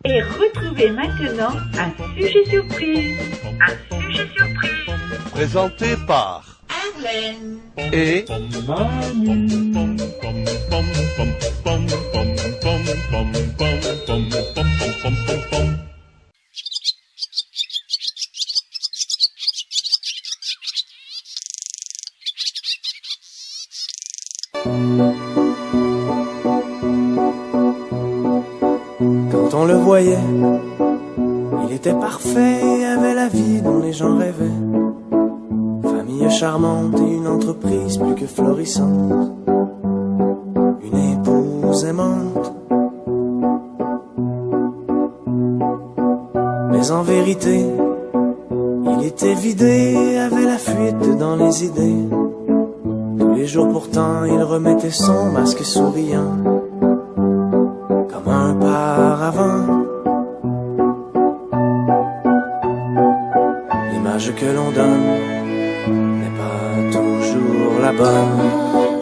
Et retrouvez maintenant un sujet surprise. Un sujet surprise. Présenté par Arlène et Manu. Quand on le voyait, il était parfait, avait la vie dont les gens rêvaient. Famille charmante et une entreprise plus que florissante. Une épouse aimante. Mais en vérité, il était vidé, avait la fuite dans les idées. Tous les jours pourtant, il remettait son masque souriant. Comme un paravent. L'image que l'on donne n'est pas toujours la bonne.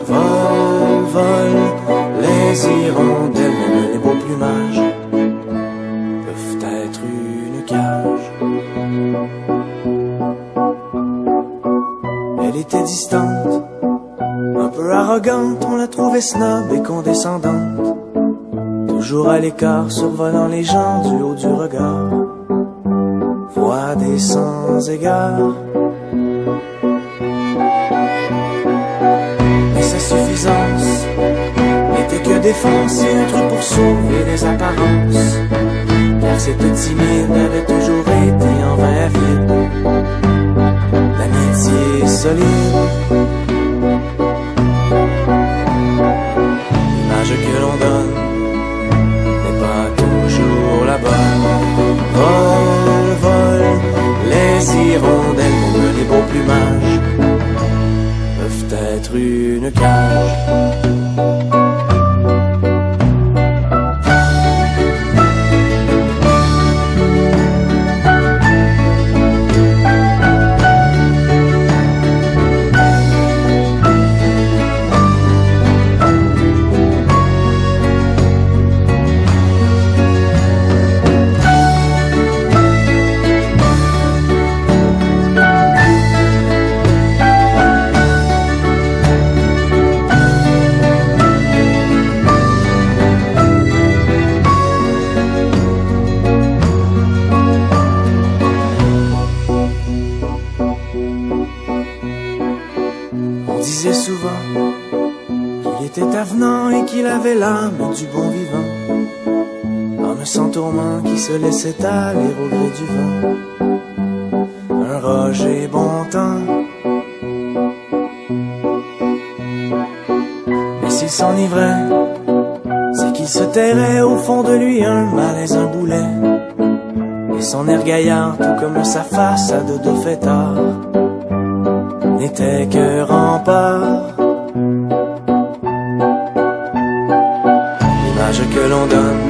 Vol, vol, les hirondelles, même les beaux plumages peuvent être une cage. Elle était distante, un peu arrogante, on la trouvait snob et condescendante. Toujours à l'écart, survolant les gens du haut du regard. Voix des sans égards. Mais sa suffisance n'était que défense et un truc pour sauver les apparences. Car cette timide avait toujours été en vain avide d'amitié solide. L'image que l'on donne la bonne. Vol, vol, les hirondelles, même les beaux plumages peuvent être une cage. Et qu'il avait l'âme du bon vivant, homme sans tourment qui se laissait aller au gré du vent. Un Roger bon temps. Mais s'il s'enivrait, c'est qu'il se tairait au fond de lui un malaise, un boulet. Et son air gaillard, tout comme sa face à de fêtard, n'était que rempart. Que l'on donne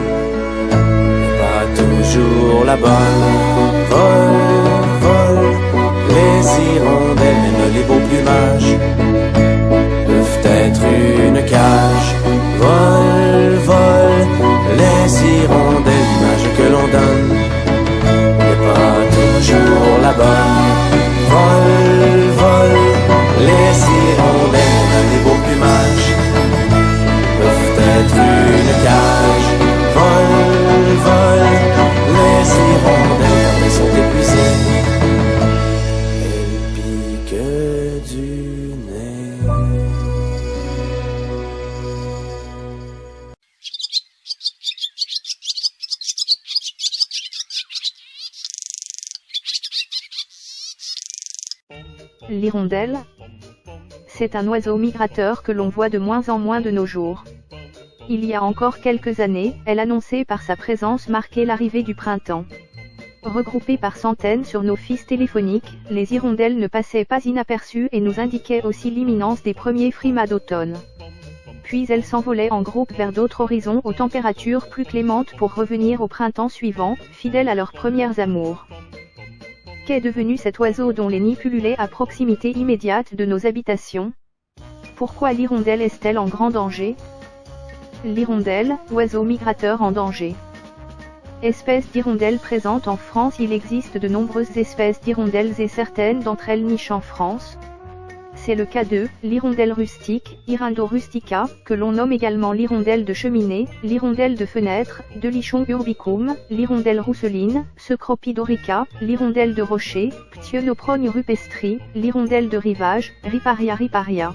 n'est pas toujours la bonne. Vol, vol, les hirondelles, même les beaux plumages peuvent être une cage. Vol, vol, les hirondelles, l'image que l'on donne n'est pas toujours la bonne. Vol, vol, les hirondelles, même les beaux plumages peuvent être une cage. Vol, vol, les hirondelles quand elles sont épuisées, elles piquent du nez. L'hirondelle, c'est un oiseau migrateur que l'on voit de moins en moins de nos jours. Il y a encore quelques années, elle annonçait par sa présence marquée l'arrivée du printemps. Regroupées par centaines sur nos fiches téléphoniques, les hirondelles ne passaient pas inaperçues et nous indiquaient aussi l'imminence des premiers frimas d'automne. Puis elles s'envolaient en groupe vers d'autres horizons aux températures plus clémentes pour revenir au printemps suivant, fidèles à leurs premières amours. Qu'est devenu cet oiseau dont les nids pullulaient à proximité immédiate de nos habitations? Pourquoi l'hirondelle est-elle en grand danger? L'hirondelle, oiseau migrateur en danger. Espèce d'hirondelle présente en France. Il existe de nombreuses espèces d'hirondelles et certaines d'entre elles nichent en France. C'est le cas de l'hirondelle rustique, Hirundo rustica, que l'on nomme également l'hirondelle de cheminée, l'hirondelle de fenêtre, de lichon urbicum, l'hirondelle rousseline, Cecropidorica, l'hirondelle de rocher, Ptionoprogne rupestri, l'hirondelle de rivage, Riparia riparia.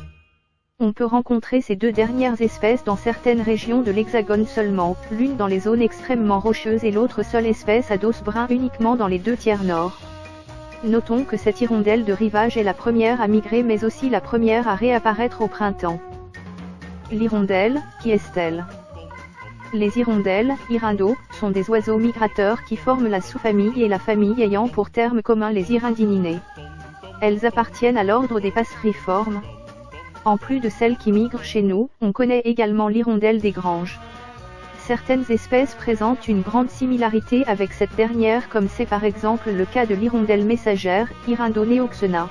On peut rencontrer ces deux dernières espèces dans certaines régions de l'Hexagone seulement, l'une dans les zones extrêmement rocheuses et l'autre seule espèce à dos brun uniquement dans les 2/3 nord. Notons que cette hirondelle de rivage est la première à migrer mais aussi la première à réapparaître au printemps. L'hirondelle, qui est-elle? Les hirondelles, Hirundo, sont des oiseaux migrateurs qui forment la sous-famille et la famille ayant pour terme commun les hirundinidae. Elles appartiennent à l'ordre des passeriformes. En plus de celles qui migrent chez nous, on connaît également l'hirondelle des granges. Certaines espèces présentent une grande similarité avec cette dernière comme c'est par exemple le cas de l'hirondelle messagère, Hirundo neoxena.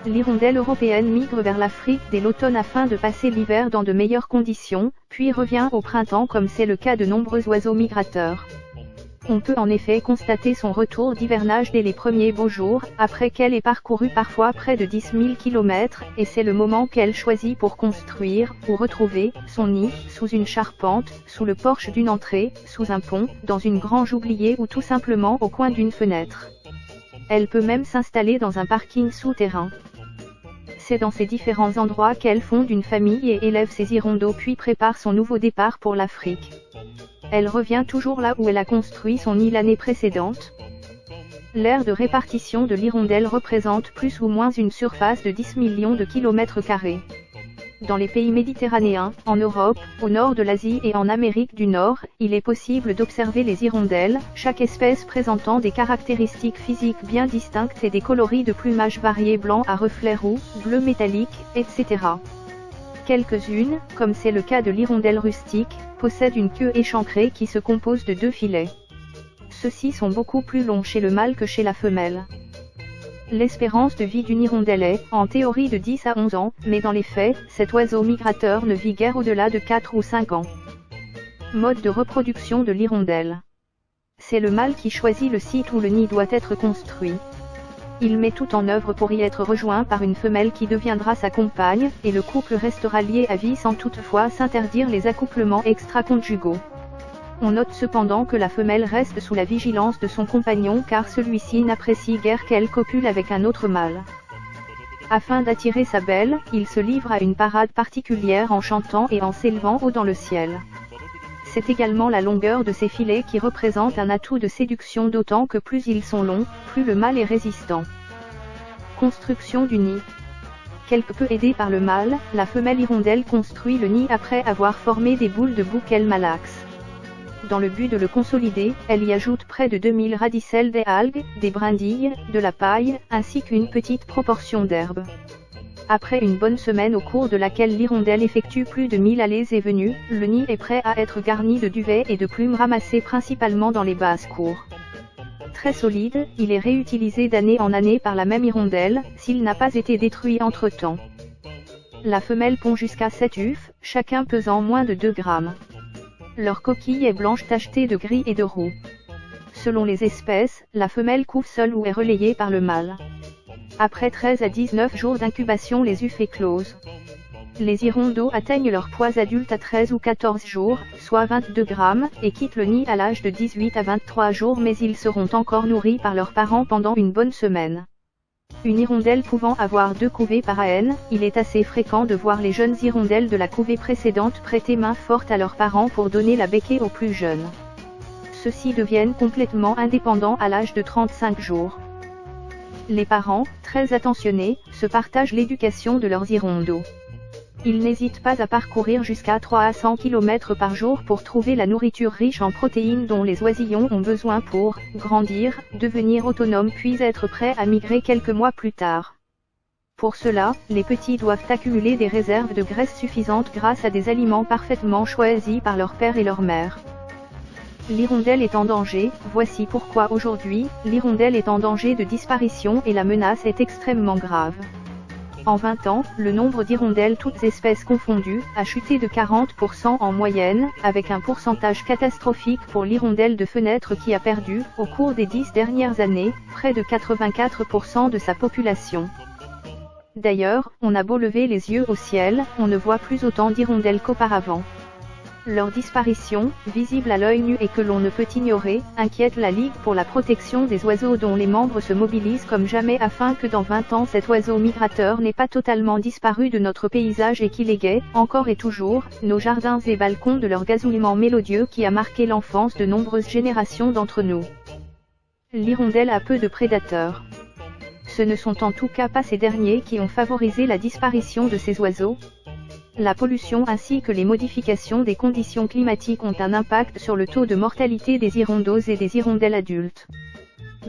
L'hirondelle européenne migre vers l'Afrique dès l'automne afin de passer l'hiver dans de meilleures conditions, puis revient au printemps comme c'est le cas de nombreux oiseaux migrateurs. On peut en effet constater son retour d'hivernage dès les premiers beaux jours, après qu'elle ait parcouru parfois près de 10 000 km, et c'est le moment qu'elle choisit pour construire, ou retrouver, son nid, sous une charpente, sous le porche d'une entrée, sous un pont, dans une grange oubliée ou tout simplement au coin d'une fenêtre. Elle peut même s'installer dans un parking souterrain. C'est dans ces différents endroits qu'elle fonde une famille et élève ses hirondos puis prépare son nouveau départ pour l'Afrique. Elle revient toujours là où elle a construit son nid l'année précédente. L'aire de répartition de l'hirondelle représente plus ou moins une surface de 10 millions de kilomètres carrés. Dans les pays méditerranéens, en Europe, au nord de l'Asie et en Amérique du Nord, il est possible d'observer les hirondelles, chaque espèce présentant des caractéristiques physiques bien distinctes et des coloris de plumage variés blanc à reflets roux, bleu métallique, etc. Quelques-unes, comme c'est le cas de l'hirondelle rustique, possèdent une queue échancrée qui se compose de 2 filets. Ceux-ci sont beaucoup plus longs chez le mâle que chez la femelle. L'espérance de vie d'une hirondelle est, en théorie de 10 à 11 ans, mais dans les faits, cet oiseau migrateur ne vit guère au-delà de 4 ou 5 ans. Mode de reproduction de l'hirondelle. C'est le mâle qui choisit le site où le nid doit être construit. Il met tout en œuvre pour y être rejoint par une femelle qui deviendra sa compagne, et le couple restera lié à vie sans toutefois s'interdire les accouplements extra-conjugaux. On note cependant que la femelle reste sous la vigilance de son compagnon car celui-ci n'apprécie guère qu'elle copule avec un autre mâle. Afin d'attirer sa belle, il se livre à une parade particulière en chantant et en s'élevant haut dans le ciel. C'est également la longueur de ses filets qui représente un atout de séduction d'autant que plus ils sont longs, plus le mâle est résistant. Construction du nid. Quelque peu aidée par le mâle, la femelle hirondelle construit le nid après avoir formé des boules de bouquel malaxe. Dans le but de le consolider, elle y ajoute près de 2000 radicelles des algues, des brindilles, de la paille, ainsi qu'une petite proportion d'herbe. Après une bonne semaine au cours de laquelle l'hirondelle effectue plus de 1000 allées et venues, le nid est prêt à être garni de duvet et de plumes ramassées principalement dans les basses-cours. Très solide, il est réutilisé d'année en année par la même hirondelle, s'il n'a pas été détruit entre-temps. La femelle pond jusqu'à 7 œufs, chacun pesant moins de 2 grammes. Leur coquille est blanche tachetée de gris et de roux. Selon les espèces, la femelle couve seule ou est relayée par le mâle. Après 13 à 19 jours d'incubation, les œufs éclosent. Les hirondos atteignent leur poids adulte à 13 ou 14 jours, soit 22 grammes, et quittent le nid à l'âge de 18 à 23 jours mais ils seront encore nourris par leurs parents pendant une bonne semaine. Une hirondelle pouvant avoir 2 couvées par AN, il est assez fréquent de voir les jeunes hirondelles de la couvée précédente prêter main forte à leurs parents pour donner la béquée aux plus jeunes. Ceux-ci deviennent complètement indépendants à l'âge de 35 jours. Les parents, très attentionnés, se partagent l'éducation de leurs hirondos. Ils n'hésitent pas à parcourir jusqu'à 3 à 100 km par jour pour trouver la nourriture riche en protéines dont les oisillons ont besoin pour grandir, devenir autonomes puis être prêts à migrer quelques mois plus tard. Pour cela, les petits doivent accumuler des réserves de graisse suffisantes grâce à des aliments parfaitement choisis par leur père et leur mère. L'hirondelle est en danger, voici pourquoi aujourd'hui, l'hirondelle est en danger de disparition et la menace est extrêmement grave. En 20 ans, le nombre d'hirondelles toutes espèces confondues, a chuté de 40% en moyenne, avec un pourcentage catastrophique pour l'hirondelle de fenêtre qui a perdu, au cours des 10 dernières années, près de 84% de sa population. D'ailleurs, on a beau lever les yeux au ciel, on ne voit plus autant d'hirondelles qu'auparavant. Leur disparition, visible à l'œil nu et que l'on ne peut ignorer, inquiète la Ligue pour la protection des oiseaux dont les membres se mobilisent comme jamais afin que dans 20 ans cet oiseau migrateur n'ait pas totalement disparu de notre paysage et qu'il égaye, encore et toujours, nos jardins et balcons de leur gazouillement mélodieux qui a marqué l'enfance de nombreuses générations d'entre nous. L'hirondelle a peu de prédateurs. Ce ne sont en tout cas pas ces derniers qui ont favorisé la disparition de ces oiseaux. La pollution ainsi que les modifications des conditions climatiques ont un impact sur le taux de mortalité des hirondos et des hirondelles adultes.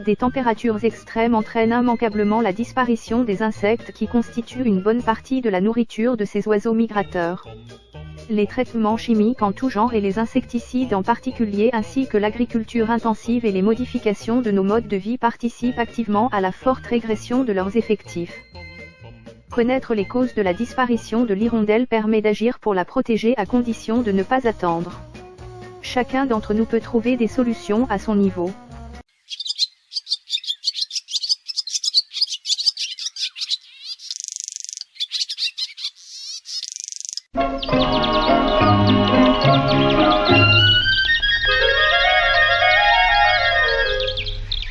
Des températures extrêmes entraînent immanquablement la disparition des insectes qui constituent une bonne partie de la nourriture de ces oiseaux migrateurs. Les traitements chimiques en tout genre et les insecticides en particulier ainsi que l'agriculture intensive et les modifications de nos modes de vie participent activement à la forte régression de leurs effectifs. Connaître les causes de la disparition de l'hirondelle permet d'agir pour la protéger à condition de ne pas attendre. Chacun d'entre nous peut trouver des solutions à son niveau.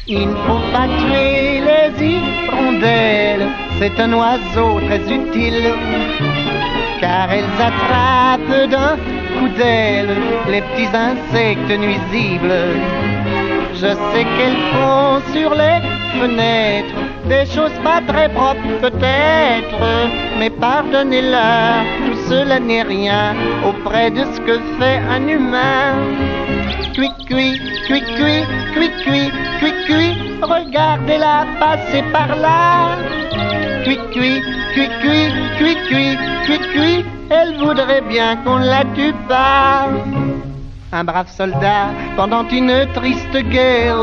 Il ne faut pas tuer les hirondelles, c'est un oiseau très utile, car elles attrapent d'un coup d'aile les petits insectes nuisibles. Je sais qu'elles font sur les fenêtres des choses pas très propres peut-être, mais pardonnez-leur, tout cela n'est rien auprès de ce que fait un humain. Cui, cui, cui, cui, cui, cui, cui, cui, regardez-la passer par là. Cui, cui, cui, cui, cui, cui, cui, cui, elle voudrait bien qu'on la tue pas. Un brave soldat, pendant une triste guerre,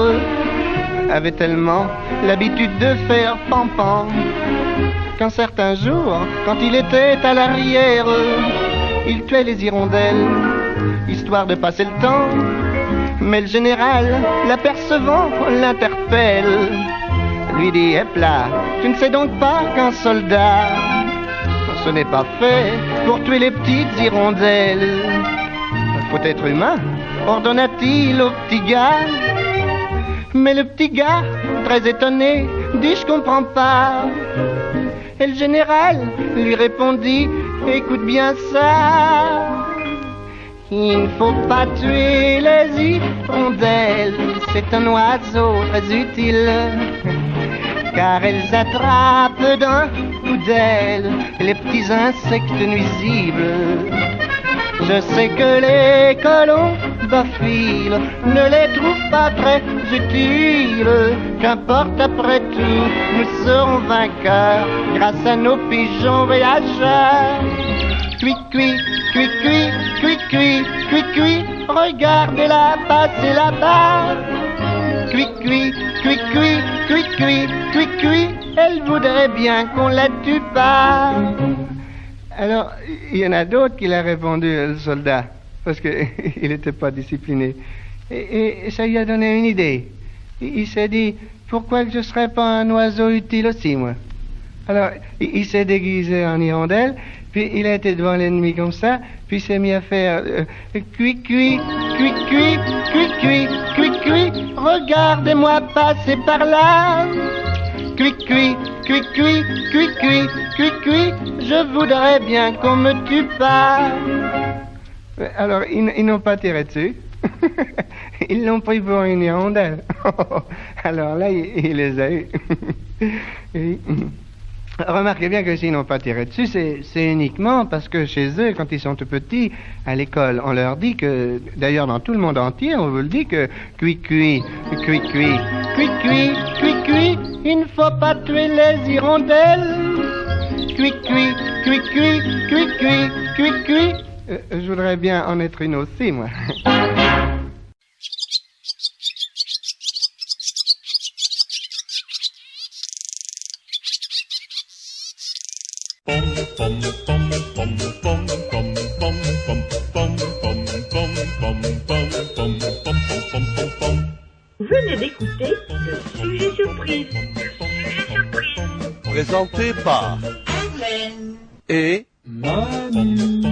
avait tellement l'habitude de faire pam-pam qu'un certain jour, quand il était à l'arrière, il tuait les hirondelles, histoire de passer le temps. Mais le général, l'apercevant, l'interpelle, lui dit: "Hep là, tu ne sais donc pas qu'un soldat, ce n'est pas fait pour tuer les petites hirondelles. Faut être humain", ordonna-t-il au petit gars. Mais le petit gars, très étonné, dit: "Je comprends pas." Et le général lui répondit: "Écoute bien ça. Il ne faut pas tuer les hirondelles, c'est un oiseau très utile, car elles attrapent d'un coup d'aile les petits insectes nuisibles. Je sais que les colombophiles ne les trouvent pas très utiles, qu'importe après tout, nous serons vainqueurs grâce à nos pigeons voyageurs. Cui, cui, cui, cui, cui, cui, cui, cui, regardez-la passer là-bas. Cui, cui, cui, cui, cui, cui, cui, cui, elle voudrait bien qu'on la tue pas. Alors, il y en a d'autres qui l'ont répondu, le soldat, parce qu'il n'était pas discipliné. Et ça lui a donné une idée. Il s'est dit: pourquoi que je ne serais pas un oiseau utile aussi, moi? Alors, il s'est déguisé en hirondelle, puis il a été devant l'ennemi comme ça, puis il s'est mis à faire cui, cui, cui, cui, cui, cui, cui, cui, regardez-moi passer par là. Cui, cui, cui, cui, cui, cui, cui, cui, je voudrais bien qu'on me tue pas. Alors, ils n'ont pas tiré dessus. Ils l'ont pris pour une hirondelle. Alors là, il les a eu. Remarquez bien que s'ils n'ont pas tiré dessus, c'est uniquement parce que chez eux, quand ils sont tout petits, à l'école, on leur dit que, d'ailleurs dans tout le monde entier, on vous le dit que cui cui, cui cui, cui cui, cui cui, il ne faut pas tuer les hirondelles. Cui cui, cui cui, cui cui, cui cui. Je voudrais bien en être une aussi, moi. Venez d'écouter le sujet surprise. Présenté par Hélène et Manu.